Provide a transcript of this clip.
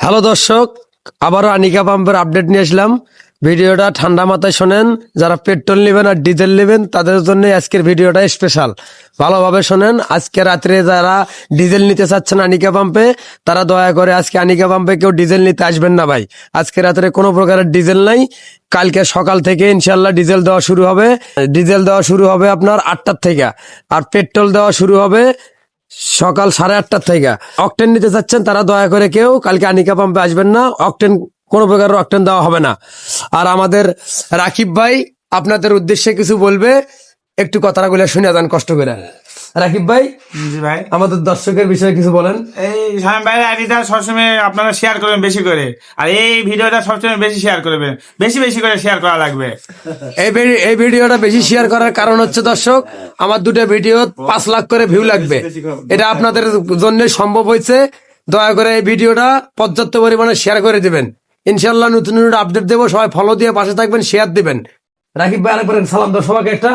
Hello দর্শক, আবারও আনিকা পাম্পের আপডেট নিয়ে আসলাম। ভিডিওটা ঠান্ডা মাথায় শোনেন। যারা পেট্রোল নেবেন আর ডিজেল নেবেন তাদের জন্য আজকের ভিডিওটা স্পেশাল। ভালোভাবে শোনেন। আজকে রাত্রে যারা ডিজেল নিতে চাচ্ছেন আনিকা পাম্পে, তারা দয়া করে আজকে আনিকা পাম্পে কেউ ডিজেল নিতে আসবেন না ভাই। আজকে রাত্রে কোনো প্রকারের ডিজেল নাই। কালকে সকাল থেকে ইনশাল্লাহ ডিজেল দেওয়া শুরু হবে। ডিজেল দেওয়া শুরু হবে আপনার 8টার থেকে, আর পেট্রোল দেওয়া শুরু হবে সকাল 8:30 থেকে। অকটেন নিতে চাচ্ছেন তারা দয়া করে কেউ কালকে আনিকা পাম্পে আসবেন না। অকটেন কোনো প্রকার অকটেন দেওয়া হবে না। আর আমাদের রাকিব ভাই আপনাদের উদ্দেশ্যে কিছু বলবে, একটু কথাগুলো শুনে যান কষ্ট করে। রাকিব ভাই, জি ভাই, আমাদের দর্শকের বিষয়ে কিছু বলেন। এই শামিম ভাইয়ের আইডিটা সবসময় আপনারা শেয়ার করবেন বেশি করে, আর এই ভিডিওটা সবসময় বেশি শেয়ার করবেন, বেশি বেশি করে শেয়ার করা লাগবে। এই ভিডিওটা বেশি শেয়ার করার কারণ হচ্ছে দর্শক, আমার দুটো ভিডিও 5 লাখ করে ভিউ লাগবে। এটা আপনাদের জন্য সম্ভব হয়েছে। দয়া করে এই ভিডিওটা পর্যাপ্ত পরিমাণে শেয়ার করে দিবেন। ইনশাল্লাহ নতুন নতুন আপডেট দেবো, সবাই ফলো দিয়ে পাশে থাকবেন, শেয়ার দিবেন। রাকিব ভাই আরেকবার সালাম দাও সবাইকে একটা।